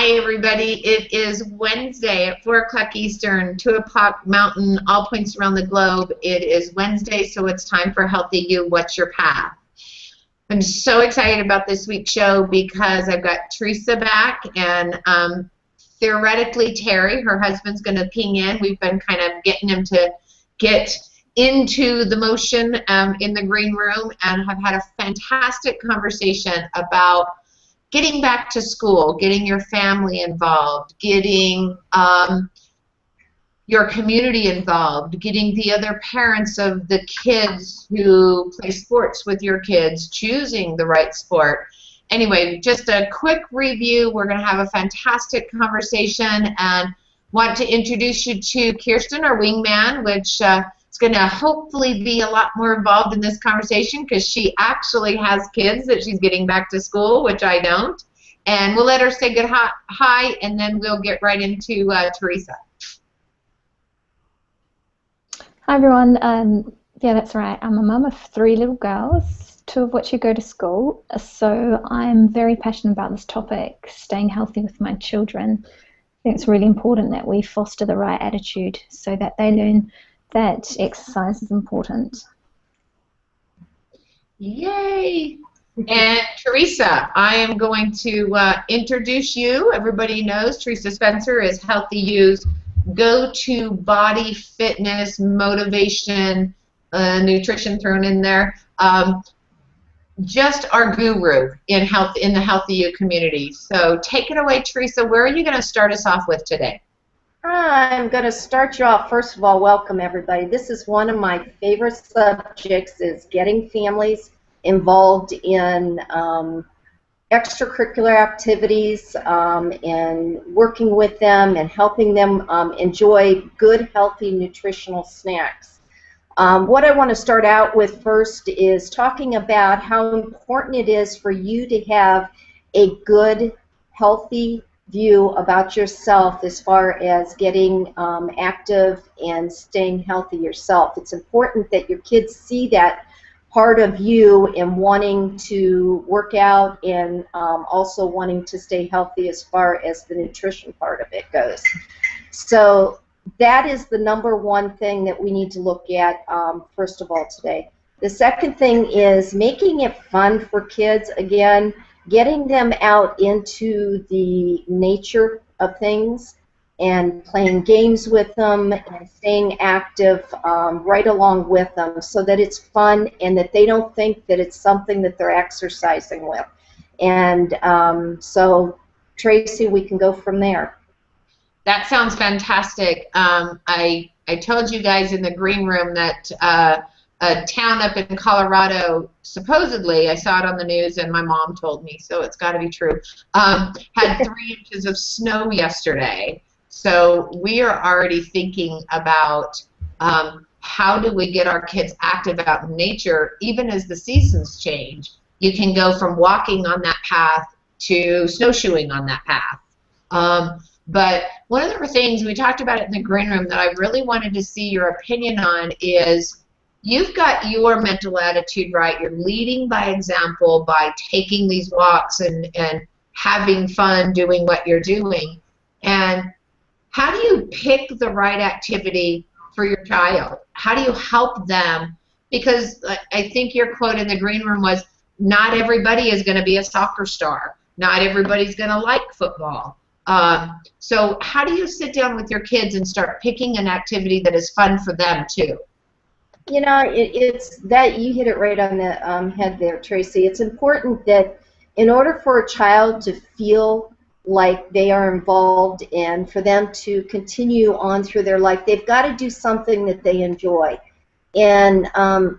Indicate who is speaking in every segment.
Speaker 1: Hi, everybody. It is Wednesday at 4 o'clock Eastern, 2 o'clock Mountain, all points around the globe. It is Wednesday, so it's time for Healthy You, What's Your Path? I'm so excited about this week's show because I've got Teresa back, and theoretically Terry, her husband's going to ping in. We've been kind of getting him to get into the motion in the green room, and have had a fantastic conversation about getting back to school, getting your family involved, getting your community involved, getting the other parents of the kids who play sports with your kids, choosing the right sport. Anyway, just a quick review. We're going to have a fantastic conversation, and want to introduce you to Kirsten, our wingman, which is going to hopefully be a lot more involved in this conversation because she actually has kids that she's getting back to school, which I don't. And we'll let her say good hi, and then we'll get right into Teresa.
Speaker 2: Hi, everyone. Yeah, that's right. I'm a mum of 3 little girls, 2 of which go to school. So I'm very passionate about this topic, staying healthy with my children. I think it's really important that we foster the right attitude so that they learn that exercise is important.
Speaker 1: Yay! And Teresa, I am going to introduce you. Everybody knows Teresa Spencer is Healthy You's go-to body fitness, motivation, nutrition thrown in there. Just our guru in the Healthy You community. So take it away, Teresa. Where are you going to start us off with today?
Speaker 3: I'm going to start you off. First of all, welcome everybody. This is one of my favorite subjects, is getting families involved in extracurricular activities and working with them and helping them enjoy good, healthy, nutritional snacks. What I want to start out with first is talking about how important it is for you to have a good, healthy view about yourself as far as getting active and staying healthy yourself. It's important that your kids see that part of you in wanting to work out and also wanting to stay healthy as far as the nutrition part of it goes. So that is the #1 thing that we need to look at first of all today. The second thing is making it fun for kids. Again, getting them out into the nature of things and playing games with them and staying active right along with them so that it's fun and that they don't think that it's something that they're exercising with. And so, Tracy, we can go from there.
Speaker 1: That sounds fantastic. I told you guys in the green room that a town up in Colorado, supposedly, I saw it on the news and my mom told me, so it's got to be true, had 3 inches of snow yesterday. So we are already thinking about how do we get our kids active out in nature, even as the seasons change. You can go from walking on that path to snowshoeing on that path. But one of the things, we talked about it in the green room, that I really wanted to see your opinion on is, you've got your mental attitude right. You're leading by example by taking these walks and having fun doing what you're doing. And how do you pick the right activity for your child? How do you help them? Because I think your quote in the green room was, not everybody is going to be a soccer star. Not everybody's going to like football. So how do you sit down with your kids and start picking an activity that is fun for them too?
Speaker 3: You know, it's that you hit it right on the head there, Tracy. It's important that in order for a child to feel like they are involved and for them to continue on through their life, they've got to do something that they enjoy. And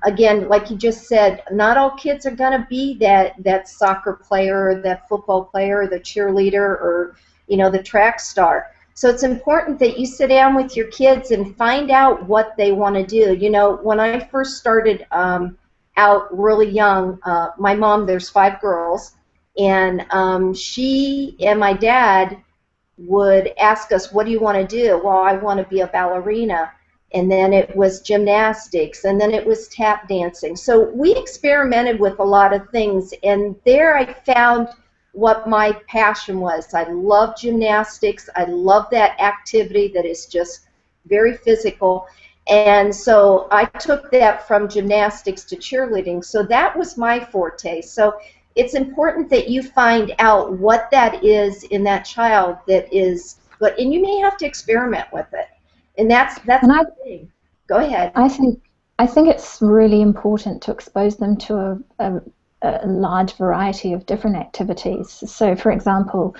Speaker 3: again, like you just said, not all kids are going to be that soccer player, or that football player, or the cheerleader, or the track star. So it's important that you sit down with your kids and find out what they want to do. When I first started out really young, my mom, there's 5 girls, and she and my dad would ask us, what do you want to do? Well, I want to be a ballerina. And then it was gymnastics, and then it was tap dancing. So we experimented with a lot of things, and there I found what my passion was. I love gymnastics. I love that activity that is just very physical. And so I took that from gymnastics to cheerleading. So that was my forte. So it's important that you find out what that is in that child that is good. And you may have to experiment with it. And that's the thing. Go ahead.
Speaker 2: I think it's really important to expose them to a large variety of different activities. So, for example,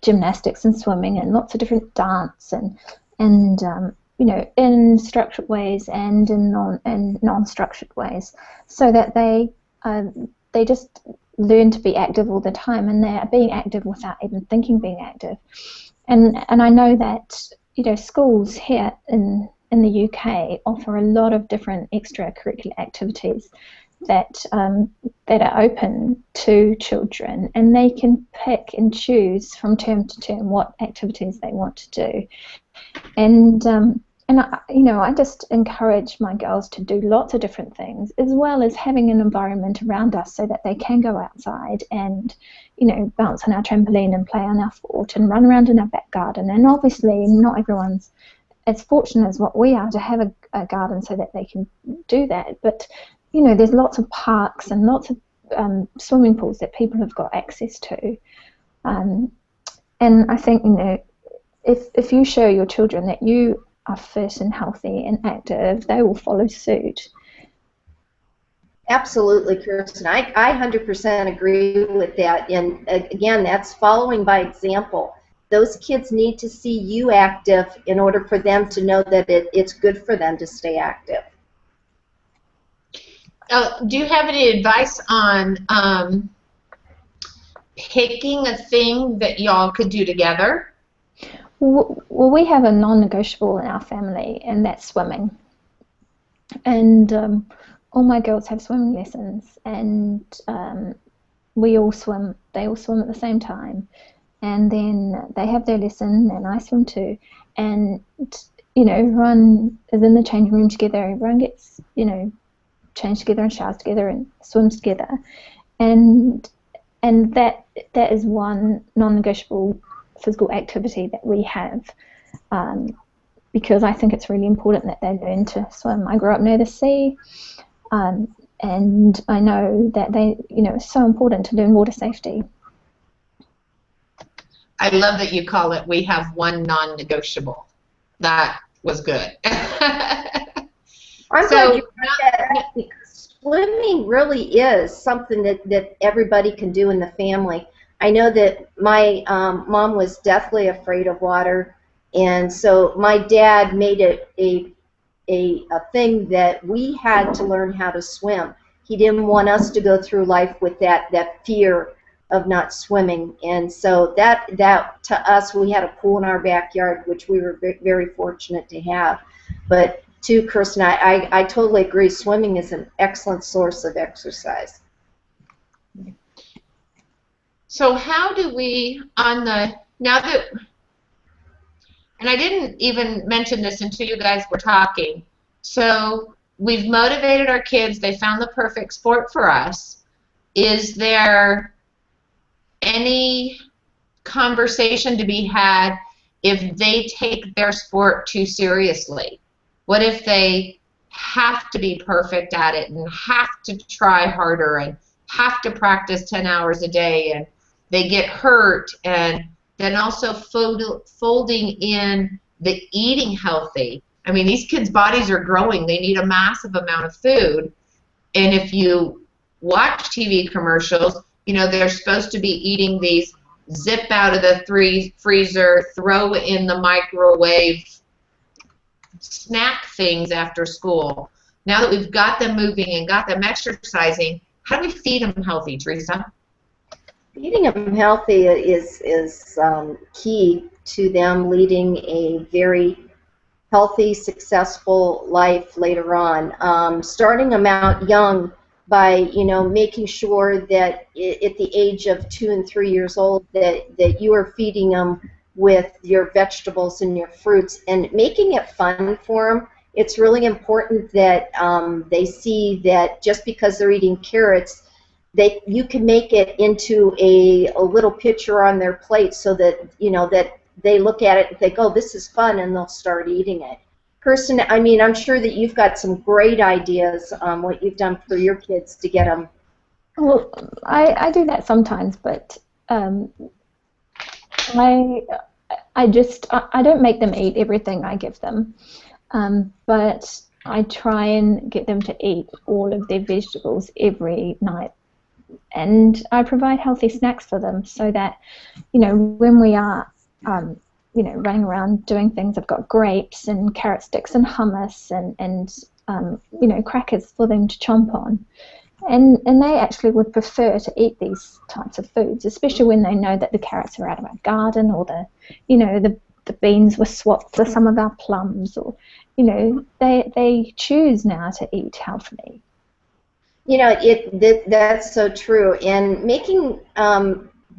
Speaker 2: gymnastics and swimming and lots of different dance and in structured ways and in non-structured ways, so that they just learn to be active all the time, and they're being active without even thinking being active. And I know that schools here in the UK offer a lot of different extracurricular activities that are open to children, and they can pick and choose from term to term what activities they want to do. And I just encourage my girls to do lots of different things, as well as having an environment around us so that they can go outside and bounce on our trampoline and play on our fort and run around in our back garden. And obviously not everyone's as fortunate as what we are to have a garden so that they can do that, but there's lots of parks and lots of swimming pools that people have got access to. And I think, if you show your children that you are fit and healthy and active, they will follow suit.
Speaker 3: Absolutely, Kirsten. I 100% agree with that. And again, that's following by example. Those kids need to see you active in order for them to know that it's good for them to stay active.
Speaker 1: Do you have any advice on picking a thing that y'all could do together?
Speaker 2: Well, we have a non-negotiable in our family, and that's swimming. And all my girls have swimming lessons, and we all swim. They all swim at the same time, and then they have their lesson, and I swim too. And everyone is in the changing room together. Everyone gets changed together and showers together and swims together, and that is one non-negotiable physical activity that we have, because I think it's really important that they learn to swim. I grew up near the sea, and I know that it's so important to learn water safety.
Speaker 1: I love that you call it, we have one non-negotiable. That was good.
Speaker 3: I'm glad you brought that up, because swimming really is something that everybody can do in the family. I know that my mom was deathly afraid of water, and so my dad made it a thing that we had to learn how to swim. He didn't want us to go through life with that fear of not swimming, and so that to us, we had a pool in our backyard, which we were very fortunate to have. But to Kirsten, I totally agree. Swimming is an excellent source of exercise.
Speaker 1: So how do we, and I didn't even mention this until you guys were talking, so we've motivated our kids, they found the perfect sport for us. Is there any conversation to be had if they take their sport too seriously? What if they have to be perfect at it and have to try harder and have to practice 10 hours a day, and they get hurt? And then also folding in the eating healthy. I mean, these kids' bodies are growing. They need a massive amount of food. And if you watch TV commercials, they're supposed to be eating these zip out of the freezer, throw in the microwave snack things after school. Now that we've got them moving and got them exercising, how do we feed them healthy, Teresa?
Speaker 3: Feeding them healthy is key to them leading a very healthy, successful life later on. Starting them out young by making sure that at the age of 2 and 3 years old that you are feeding them with your vegetables and your fruits and making it fun for them. It's really important that they see that just because they're eating carrots, you can make it into a little picture on their plate so that, you know, that they look at it and think, oh, this is fun, and they'll start eating it. Kirsten, I mean, I'm sure that you've got some great ideas on what you've done for your kids to get them.
Speaker 2: Well, I do that sometimes, but I don't make them eat everything I give them, but I try and get them to eat all of their vegetables every night, and I provide healthy snacks for them so that, you know, when we are you know, running around doing things, I've got grapes and carrot sticks and hummus and you know, crackers for them to chomp on. And they actually would prefer to eat these types of foods, especially when they know that the carrots are out of our garden, or the beans were swapped for some of our plums, or, you know, they choose now to eat healthily.
Speaker 3: You know, that's so true. And making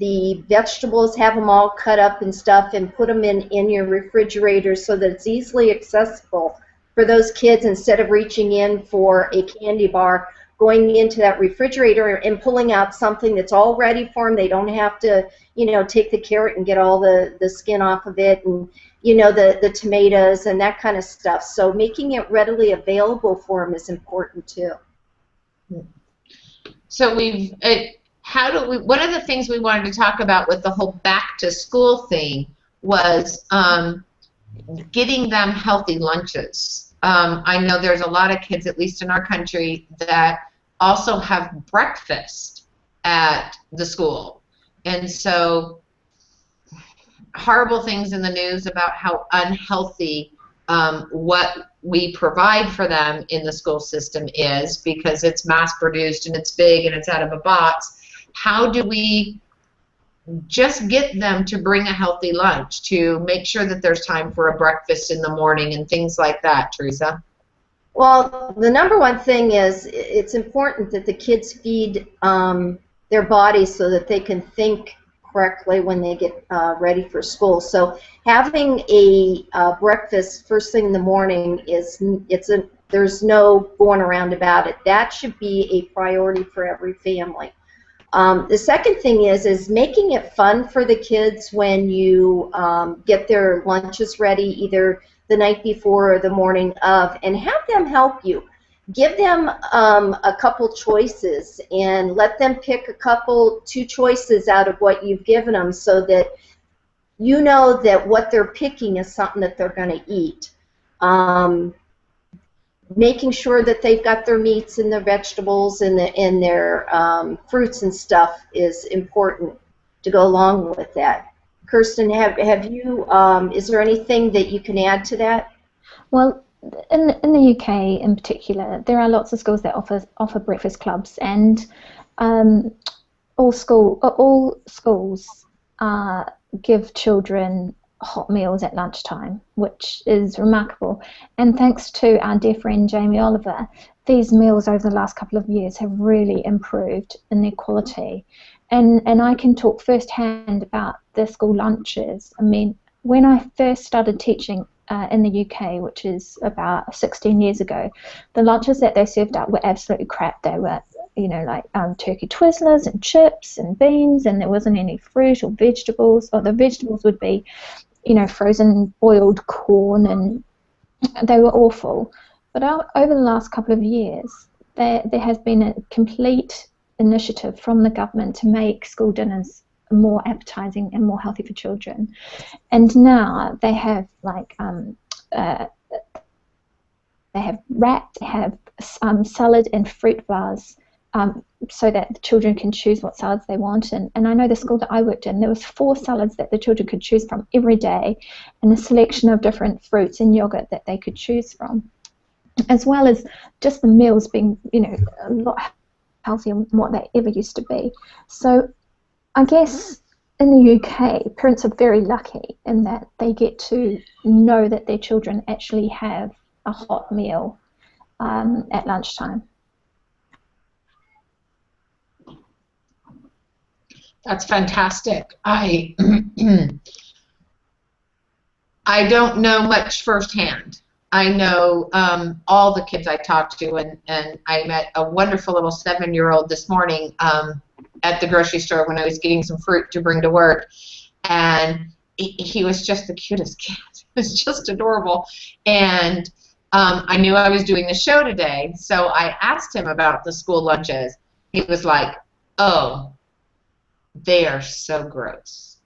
Speaker 3: the vegetables, have them all cut up and stuff, and put them in your refrigerator so that it's easily accessible for those kids, instead of reaching in for a candy bar, going into that refrigerator and pulling out something that's all ready for them. They don't have to, you know, take the carrot and get all the skin off of it, and, you know, the tomatoes and that kind of stuff. So making it readily available for them is important too.
Speaker 1: So one of the things we wanted to talk about with the whole back to school thing was getting them healthy lunches. I know there's a lot of kids, at least in our country, that also have breakfast at the school. And so horrible things in the news about how unhealthy what we provide for them in the school system is, because it's mass produced and it's big and it's out of a box. How do we just get them to bring a healthy lunch, to make sure that there's time for a breakfast in the morning and things like that, Teresa?
Speaker 3: Well, the number one thing is it's important that the kids feed their bodies so that they can think correctly when they get ready for school. So having a breakfast first thing in the morning there's no going around about it. That should be a priority for every family. The second thing is making it fun for the kids when you get their lunches ready, either the night before or the morning of, and have them help you. Give them a couple choices and let them pick two choices out of what you've given them, so that you know that what they're picking is something that they're going to eat. Making sure that they've got their meats and their vegetables and their fruits and stuff is important to go along with that. Kirsten, have you? Is there anything that you can add to that?
Speaker 2: Well, in the UK in particular, there are lots of schools that offer breakfast clubs, and all schools give children hot meals at lunchtime, which is remarkable. And thanks to our dear friend Jamie Oliver, these meals over the last couple of years have really improved in their quality. And I can talk firsthand about the school lunches. I mean, when I first started teaching in the UK, which is about 16 years ago, the lunches that they served up were absolutely crap. They were, you know, like turkey Twizzlers and chips and beans, and there wasn't any fruit or vegetables, or the vegetables would be, you know, frozen boiled corn, and they were awful. But over the last couple of years, there has been a complete initiative from the government to make school dinners more appetizing and more healthy for children. And now they have like they have wrap, they have salad and fruit bars, so that the children can choose what salads they want. And I know the school that I worked in, there was 4 salads that the children could choose from every day, and a selection of different fruits and yogurt that they could choose from, as well as just the meals being, you know, a lot healthier than what they ever used to be. So I guess in the UK, parents are very lucky in that they get to know that their children actually have a hot meal at lunchtime.
Speaker 1: That's fantastic. I don't know much firsthand I know all the kids I talked to, and I met a wonderful little 7-year-old this morning at the grocery store when I was getting some fruit to bring to work, and he was just the cutest kid. It was just adorable, and I knew I was doing the show today, so I asked him about the school lunches. He was like, "Oh, they are so gross."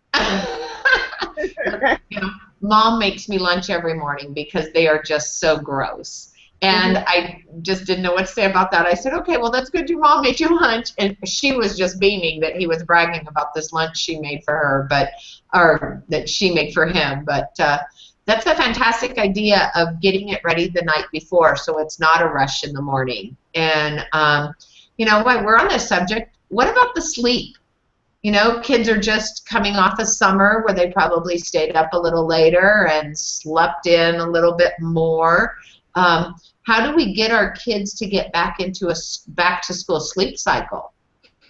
Speaker 1: You know, Mom makes me lunch every morning because they are just so gross. And I just didn't know what to say about that. I said, okay, well, that's good your mom made you lunch. And she was just beaming that he was bragging about this lunch she made for her, or that she made for him. But that's a fantastic idea of getting it ready the night before so it's not a rush in the morning. And, you know, while we're on this subject, what about the sleep? You know, kids are just coming off of summer where they probably stayed up a little later and slept in a little bit more. How do we get our kids to get back into a back-to-school sleep cycle?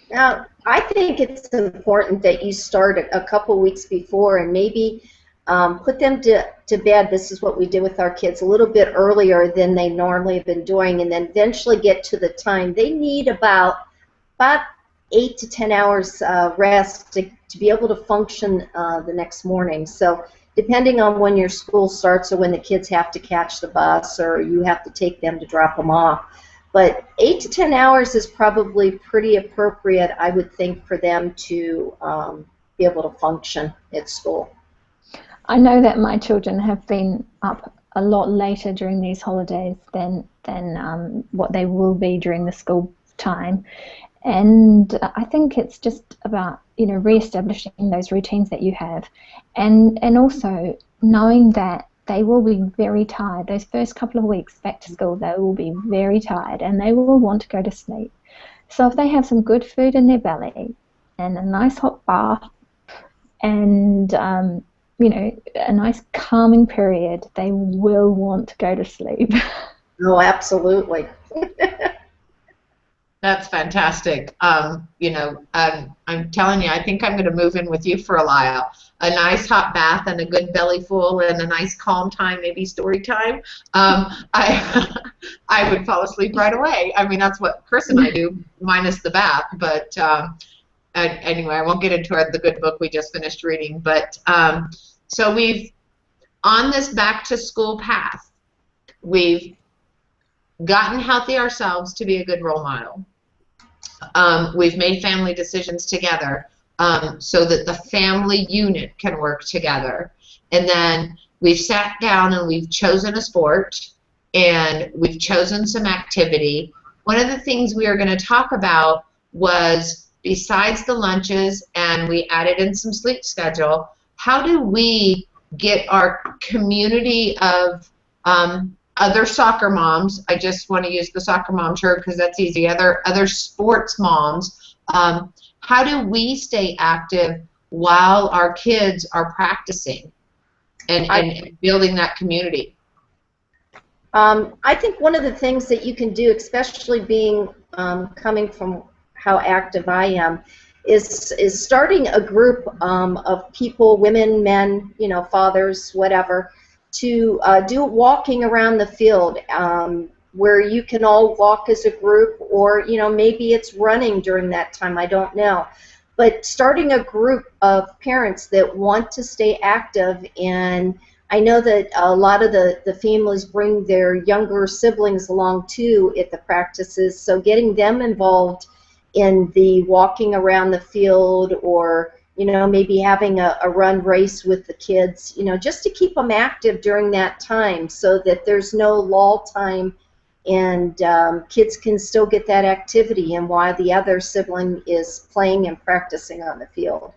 Speaker 3: Now, I think it's important that you start a couple weeks before and maybe put them to bed. This is what we did with our kids a little bit earlier than they normally have been doing, and then eventually get to the time. They need about 8 to 10 hours rest to be able to function the next morning. So depending on when your school starts or when the kids have to catch the bus or you have to take them to drop them off. But 8 to 10 hours is probably pretty appropriate, I would think, for them to be able to function at school.
Speaker 2: I know that my children have been up a lot later during these holidays than what they will be during the school time. And I think it's just about, you know, re-establishing those routines that you have, and also knowing that they will be very tired. Those first couple of weeks back to school, they will be very tired and they will want to go to sleep. So if they have some good food in their belly and a nice hot bath and, you know, a nice calming period, they will want to go to sleep.
Speaker 3: Oh, absolutely.
Speaker 1: That's fantastic. You know, I'm telling you, I think I'm going to move in with you for a while. A nice hot bath and a good belly full and a nice calm time, maybe story time. I would fall asleep right away. I mean, that's what Chris and I do, minus the bath. But anyway, I won't get into the good book we just finished reading. But so we've, on this back to school path, we've gotten healthy ourselves to be a good role model. We've made family decisions together so that the family unit can work together. And then we've sat down and we've chosen a sport and we've chosen some activity. One of the things we are going to talk about was, besides the lunches, and we added in some sleep schedule, how do we get our community of other soccer moms, I just want to use the soccer mom term because that's easy, other sports moms, how do we stay active while our kids are practicing and building that community?
Speaker 3: I think one of the things that you can do, especially being coming from how active I am, is starting a group of people, women, men, you know, fathers, whatever, to do walking around the field where you can all walk as a group, or, you know, maybe it's running during that time, I don't know. But starting a group of parents that want to stay active, and I know that a lot of the families bring their younger siblings along too at the practices, so getting them involved in the walking around the field, or, you know, maybe having a run race with the kids, you know, just to keep them active during that time so that there's no lull time and kids can still get that activity and while the other sibling is playing and practicing on the field.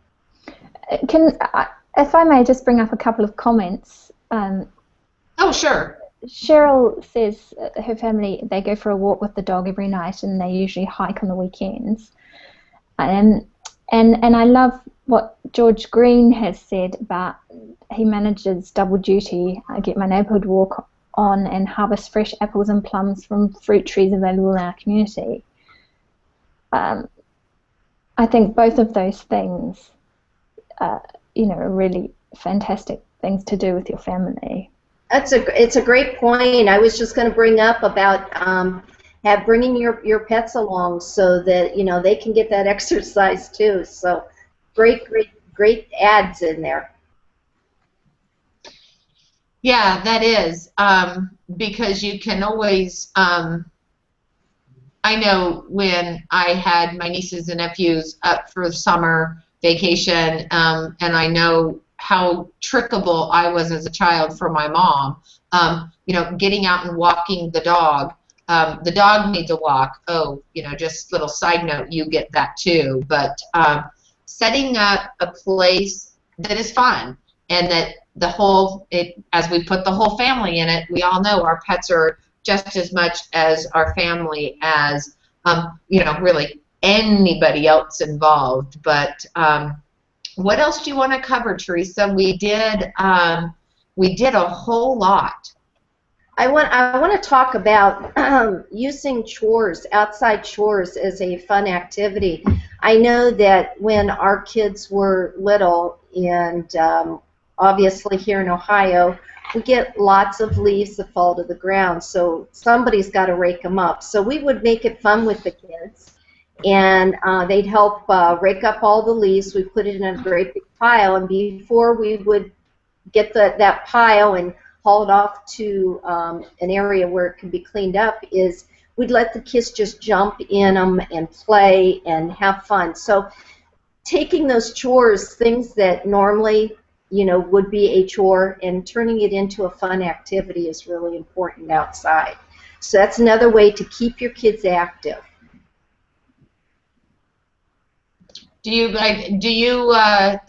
Speaker 2: If I may just bring up a couple of comments.
Speaker 1: Oh, sure.
Speaker 2: Cheryl says her family, they go for a walk with the dog every night and they usually hike on the weekends. And I love what George Green has said about he manages double duty. I get my neighbourhood walk on and harvest fresh apples and plums from fruit trees available in our community. I think both of those things, you know, are really fantastic things to do with your family.
Speaker 3: It's a great point. I was just going to bring up about bringing your pets along so that they can get that exercise too. So great ads in there.
Speaker 1: Yeah, that is because you can always. I know when I had my nieces and nephews up for summer vacation, and I know how trickable I was as a child for my mom. Getting out and walking the dog. The dog needs a walk. Oh, just little side note, you get that too. But setting up a place that is fun and that as we put the whole family in it, we all know our pets are just as much as our family as really anybody else involved. But what else do you want to cover, Teresa? We did a whole lot.
Speaker 3: I want to talk about using outside chores as a fun activity. I know that when our kids were little, and obviously here in Ohio, we get lots of leaves that fall to the ground, so somebody's got to rake them up. So we would make it fun with the kids, and they'd help rake up all the leaves. We put it in a great big pile, and before we would get that pile and haul it off to an area where it can be cleaned up, we'd let the kids just jump in them and play and have fun. So taking those chores, things that normally would be a chore, and turning it into a fun activity is really important outside. So that's another way to keep your kids active.
Speaker 1: Do you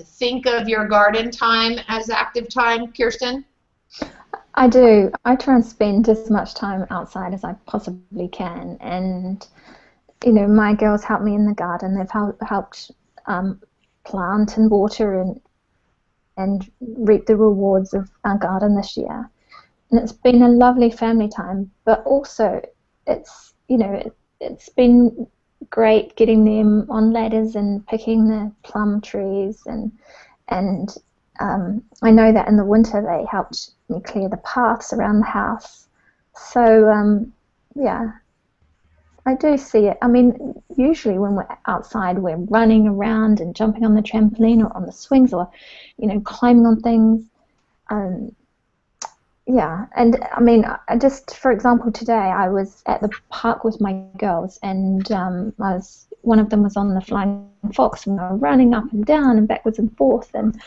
Speaker 1: think of your garden time as active time, Kirsten?
Speaker 2: I do. I try and spend as much time outside as I possibly can, and my girls help me in the garden. They've helped plant and water and reap the rewards of our garden this year. And it's been a lovely family time, but also it's been great getting them on ladders and picking the plum trees, and I know that in the winter they helped me clear the paths around the house. So yeah, I do see it. I mean, usually when we're outside, we're running around and jumping on the trampoline or on the swings, or climbing on things. Yeah, and I mean, for example, today I was at the park with my girls, and one of them was on the flying fox, and we were running up and down and backwards and forth, and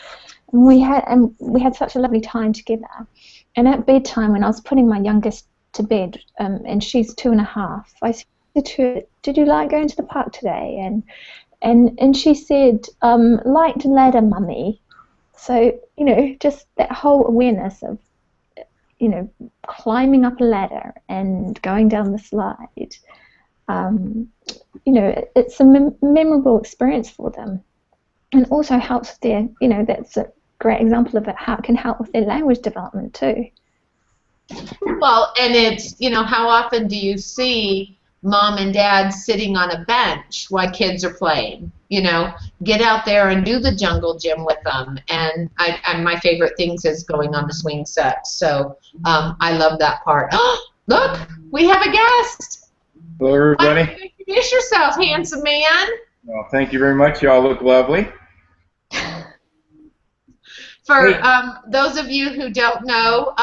Speaker 2: we had such a lovely time together. And at bedtime, when I was putting my youngest to bed, and she's 2.5, I said to her, "Did you like going to the park today?" And she said, "Liked ladder, mummy." So just that whole awareness of climbing up a ladder and going down the slide. It's a memorable experience for them, and also helps their, that's a great example of how it can help with their language development too.
Speaker 1: Well, and it's, how often do you see mom and dad sitting on a bench while kids are playing? Get out there and do the jungle gym with them. And my favorite things is going on the swing set. So I love that part. Oh, look, we have a guest.
Speaker 4: Hello, everybody.
Speaker 1: Why don't you introduce yourself, handsome man?
Speaker 4: Well, thank you very much. You all look lovely.
Speaker 1: For those of you who don't know,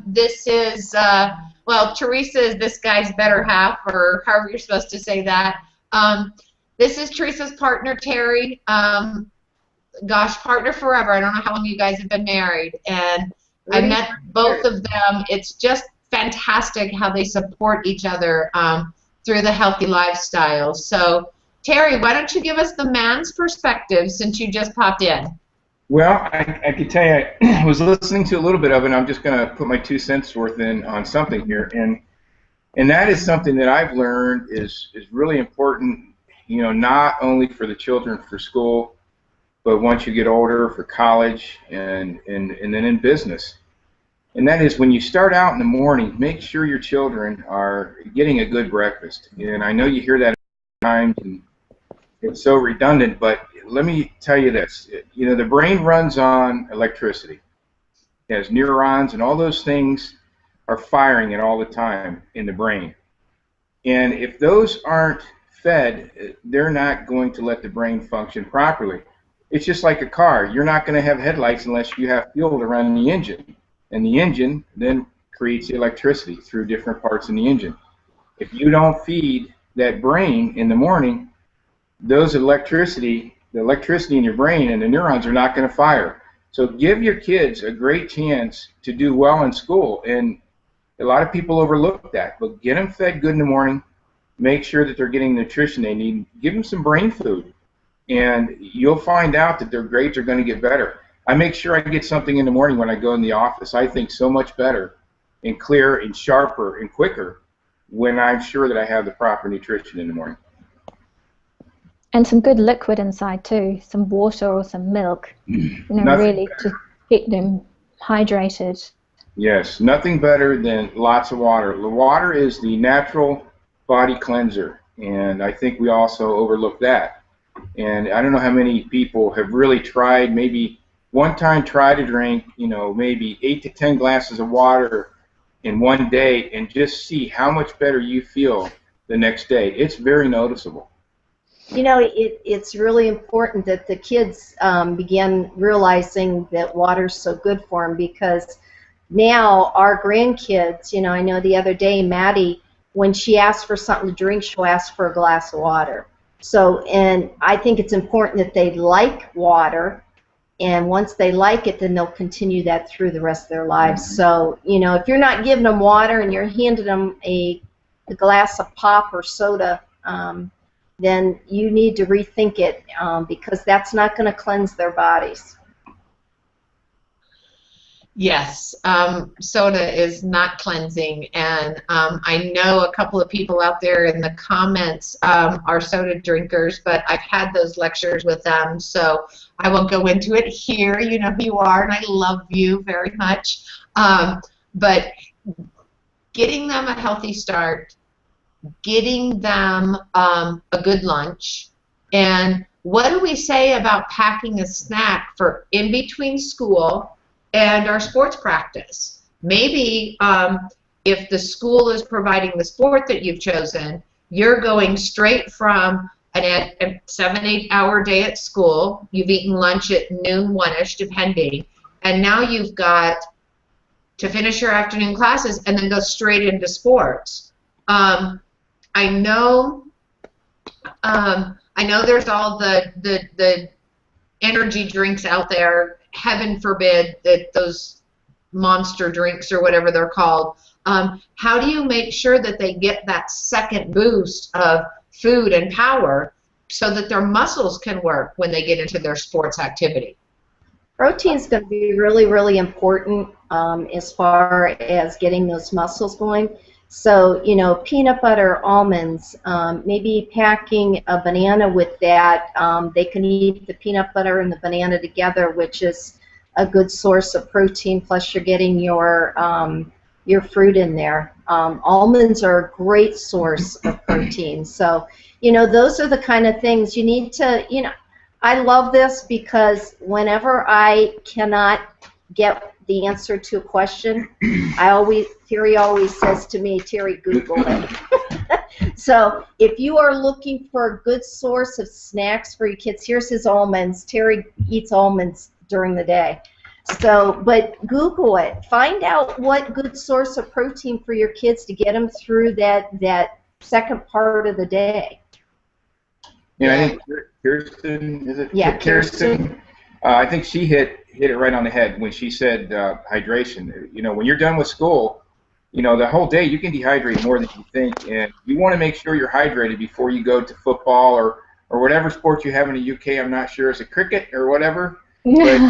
Speaker 1: this is, Teresa is this guy's better half, or however you're supposed to say that. This is Teresa's partner, Terry. Gosh, partner forever. I don't know how long you guys have been married. And I met both of them. It's just fantastic how they support each other through the healthy lifestyle. So, Terry, why don't you give us the man's perspective since you just popped in?
Speaker 4: Well, I can tell you, I was listening to a little bit of it, and I'm just going to put my 2 cents worth in on something here. And that is something that I've learned is really important, not only for the children for school, but once you get older, for college, and then in business. And that is, when you start out in the morning, make sure your children are getting a good breakfast. And I know you hear that times, and it's so redundant, but let me tell you this. The brain runs on electricity. has neurons, and all those things are firing it all the time in the brain. And if those aren't fed, they're not going to let the brain function properly. It's just like a car. You're not going to have headlights unless you have fuel to run the engine. And the engine then creates electricity through different parts in the engine. If you don't feed that brain in the morning, the electricity in your brain and the neurons are not going to fire. So give your kids a great chance to do well in school. And a lot of people overlook that. But get them fed good in the morning. Make sure that they're getting the nutrition they need. Give them some brain food. And you'll find out that their grades are going to get better. I make sure I get something in the morning when I go in the office. I think so much better and clearer and sharper and quicker when I'm sure that I have the proper nutrition in the morning.
Speaker 2: And some good liquid inside too, some water or some milk, really to keep them hydrated.
Speaker 4: Yes, nothing better than lots of water. The water is the natural body cleanser, and I think we also overlook that. And I don't know how many people have really tried, maybe one time try to drink, maybe 8 to 10 glasses of water in one day and just see how much better you feel the next day. It's very noticeable.
Speaker 3: It's really important that the kids begin realizing that water's so good for them, because now our grandkids, I know the other day Maddie, when she asks for something to drink, she'll ask for a glass of water. So, and I think it's important that they like water, and once they like it, then they'll continue that through the rest of their lives. So, if you're not giving them water and you're handing them a glass of pop or soda, then you need to rethink it, because that's not going to cleanse their bodies.
Speaker 1: Yes, soda is not cleansing, and I know a couple of people out there in the comments are soda drinkers, but I've had those lectures with them, so I won't go into it here. You know who you are, and I love you very much. But getting them a healthy start, getting them a good lunch, and what do we say about packing a snack for in between school and our sports practice? Maybe if the school is providing the sport that you've chosen, you're going straight from a 7-8 hour day at school, you've eaten lunch at noon, 1-ish, depending, and now you've got to finish your afternoon classes and then go straight into sports. I know there's all the energy drinks out there. Heaven forbid that those monster drinks or whatever they're called. How do you make sure that they get that second boost of food and power so that their muscles can work when they get into their sports activity?
Speaker 3: Protein is going to be really, really important as far as getting those muscles going. So, peanut butter, almonds, maybe packing a banana with that. They can eat the peanut butter and the banana together, which is a good source of protein, plus you're getting your fruit in there. Almonds are a great source of protein. So, those are the kind of things you need to, I love this because whenever I cannot get the answer to a question, Terry always says to me, Terry, Google it. So if you are looking for a good source of snacks for your kids, here's his almonds. Terry eats almonds during the day. So, but Google it. Find out what good source of protein for your kids to get them through that second part of the day.
Speaker 4: Yeah, I think Kirsten, is it?
Speaker 3: Yeah,
Speaker 4: Kirsten. I think she hit it right on the head when she said hydration. When you're done with school, the whole day you can dehydrate more than you think, and you want to make sure you're hydrated before you go to football or whatever sport you have in the UK. I'm not sure, is it cricket or whatever? But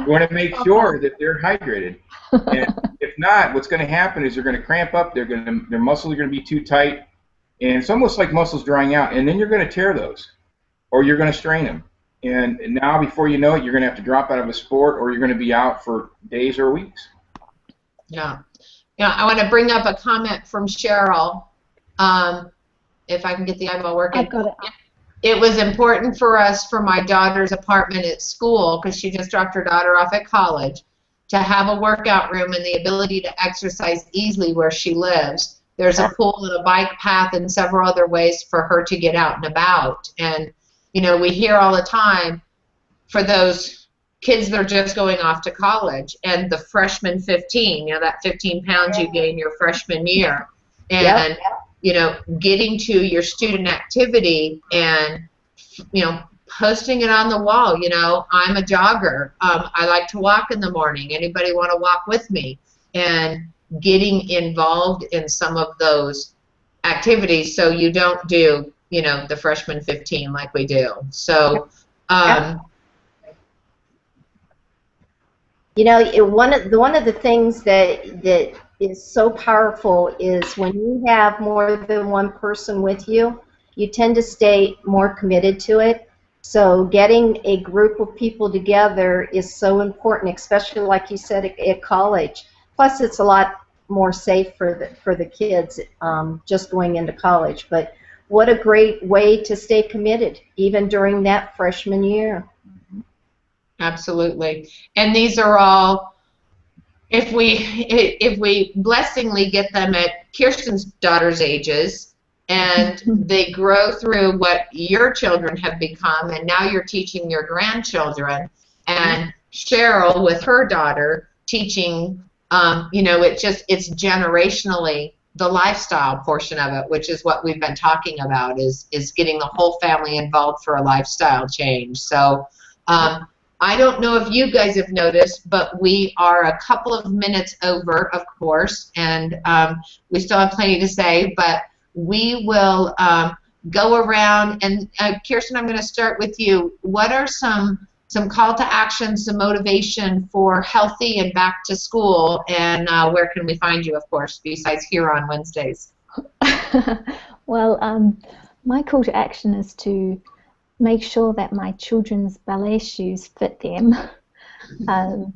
Speaker 4: you want to make sure that they're hydrated. And if not, what's going to happen is they're going to cramp up. Their muscles are going to be too tight, and it's almost like muscles drying out. And then you're going to tear those, or you're going to strain them. And now, before you know it, you're going to have to drop out of a sport, or you're going to be out for days or weeks.
Speaker 1: Yeah. I want to bring up a comment from Cheryl. If I can get the eyeball working.
Speaker 2: I've got it.
Speaker 1: It was important for us, for my daughter's apartment at school, because she just dropped her daughter off at college, to have a workout room and the ability to exercise easily where she lives. There's a pool and a bike path and several other ways for her to get out and about. And, you know, we hear all the time for those kids that are just going off to college and the freshman 15, you know, that 15 pounds you gain your freshman year. And, you know, getting to your student activity and, you know, posting it on the wall. You know, I'm a jogger. I like to walk in the morning. Anybody want to walk with me? And getting involved in some of those activities so you don't do, you know, the freshman 15 like we do. So,
Speaker 3: you know, one of the things that is so powerful is when you have more than one person with you, you tend to stay more committed to it. So getting a group of people together is so important, especially like you said at college. Plus, it's a lot more safe for the kids just going into college. But what a great way to stay committed, even during that freshman year.
Speaker 1: Absolutely. And these are all, if we blessingly get them at Kirsten's daughter's ages, and they grow through what your children have become, and now you're teaching your grandchildren, and Cheryl with her daughter teaching, you know, it's generationally the lifestyle portion of it, which is what we've been talking about, is getting the whole family involved for a lifestyle change. So I don't know if you guys have noticed, but we are a couple of minutes over, of course, and we still have plenty to say, but we will go around, and Kirsten, I'm going to start with you. What are some call to action, some motivation for healthy and back to school, and where can we find you, of course, besides here on Wednesdays?
Speaker 2: Well, my call to action is to make sure that my children's ballet shoes fit them,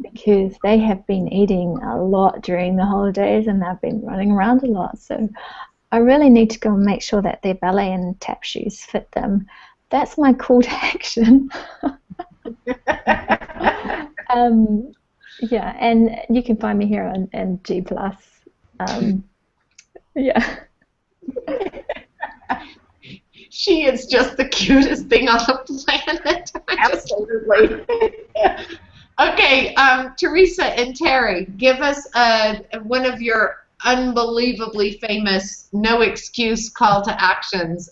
Speaker 2: because they have been eating a lot during the holidays and they've been running around a lot. So I really need to go and make sure that their ballet and tap shoes fit them. That's my call to action. Yeah, and you can find me here on G+. Yeah.
Speaker 1: She is just the cutest thing on the planet.
Speaker 3: Absolutely.
Speaker 1: Okay, Teresa and Terry, give us one of your unbelievably famous no excuse call to actions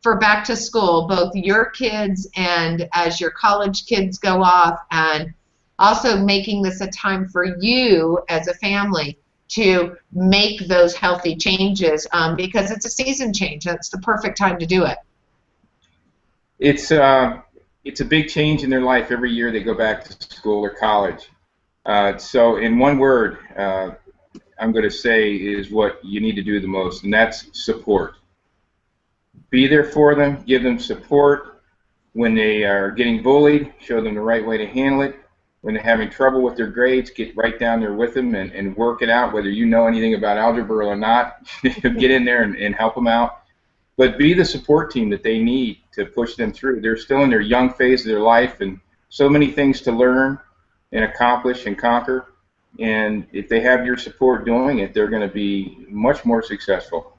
Speaker 1: for back to school, both your kids and as your college kids go off, and also making this a time for you as a family to make those healthy changes, because it's a season change. That's the perfect time to do it.
Speaker 4: It's a big change in their life every year they go back to school or college. So in one word, I'm going to say is what you need to do the most, and that's support. Be there for them, give them support. When they are getting bullied, show them the right way to handle it. When they're having trouble with their grades, get right down there with them and work it out, whether you know anything about algebra or not. Get in there and help them out. But be the support team that they need to push them through. They're still in their young phase of their life and so many things to learn and accomplish and conquer. And if they have your support doing it, they're going to be much more successful.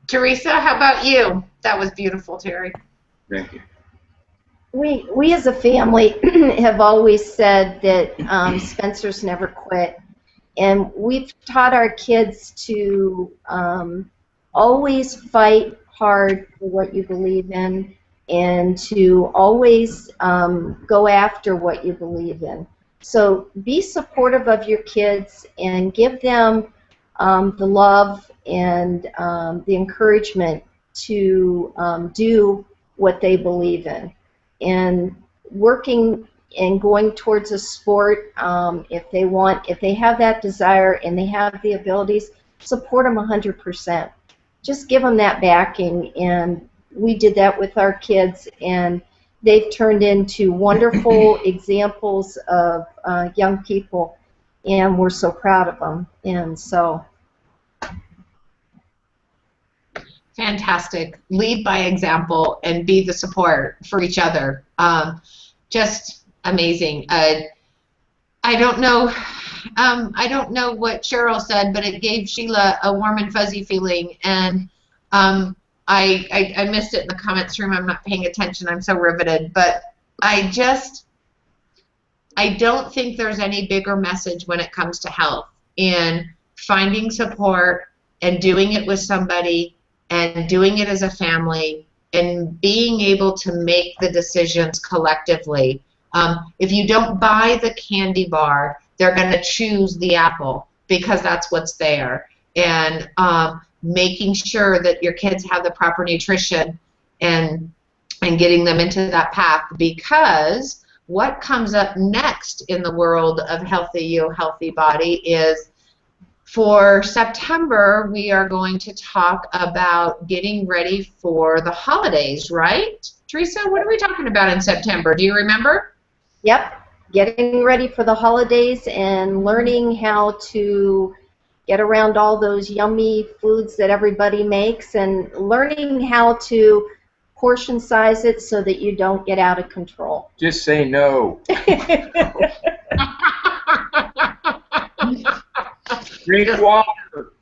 Speaker 1: Teresa, how about you? That was beautiful, Terry.
Speaker 4: Thank you.
Speaker 3: We as a family have always said that Spencer's never quit. And we've taught our kids to always fight hard for what you believe in, and to always go after what you believe in. So be supportive of your kids and give them the love and the encouragement to do what they believe in. And working and going towards a sport, if they have that desire and they have the abilities, support them 100%. Just give them that backing, and we did that with our kids, and they've turned into wonderful examples of young people, and we're so proud of them. And so,
Speaker 1: fantastic. Lead by example and be the support for each other. Just amazing. I don't know. I don't know what Cheryl said, but it gave Sheila a warm and fuzzy feeling, and I missed it in the comments room. I'm not paying attention. I'm so riveted, but I don't think there's any bigger message when it comes to health, and finding support and doing it with somebody and doing it as a family and being able to make the decisions collectively. If you don't buy the candy bar, they're going to choose the apple because that's what's there. And making sure that your kids have the proper nutrition and getting them into that path, because what comes up next in the world of Healthy You, Healthy Body is for September, we are going to talk about getting ready for the holidays, right? Teresa, what are we talking about in September? Do you remember?
Speaker 3: Yep, getting ready for the holidays and learning how to get around all those yummy foods that everybody makes, and learning how to portion size it so that you don't get out of control.
Speaker 4: Just say no. Drink water.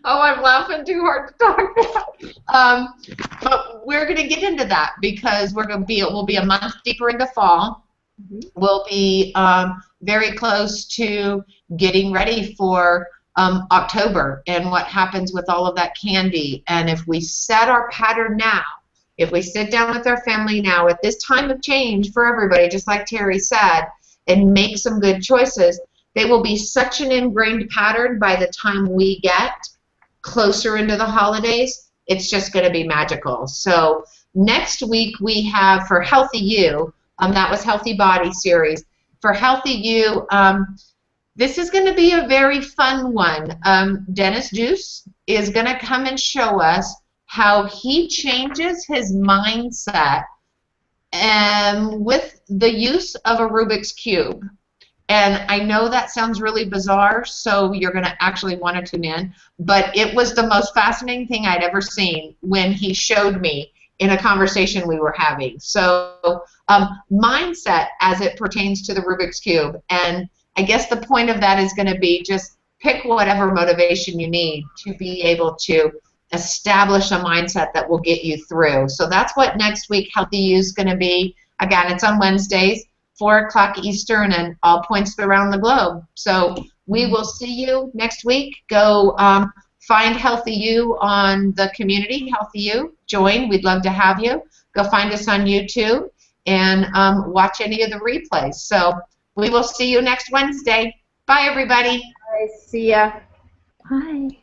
Speaker 1: Oh, I'm laughing too hard to talk about. But we're going to get into that because we'll be a month deeper into fall. We'll be very close to getting ready for October and what happens with all of that candy. And if we set our pattern now, if we sit down with our family now at this time of change for everybody, just like Terry said, and make some good choices, they will be such an ingrained pattern by the time we get closer into the holidays. It's just going to be magical. So next week we have for Healthy You, that was Healthy Body series. For Healthy You, this is going to be a very fun one. Dennis Deuce is going to come and show us how he changes his mindset with the use of a Rubik's Cube. And I know that sounds really bizarre, so you're going to actually want to tune in, but it was the most fascinating thing I'd ever seen when he showed me in a conversation we were having. So mindset as it pertains to the Rubik's Cube. And I guess the point of that is going to be just pick whatever motivation you need to be able to establish a mindset that will get you through. So that's what next week Healthy You is going to be. Again, it's on Wednesdays, 4 o'clock Eastern, and all points around the globe. So we will see you next week. Go find Healthy You on the community, Healthy You. Join. We'd love to have you. Go find us on YouTube and watch any of the replays. So we will see you next Wednesday. Bye, everybody.
Speaker 3: Bye. See ya.
Speaker 2: Bye.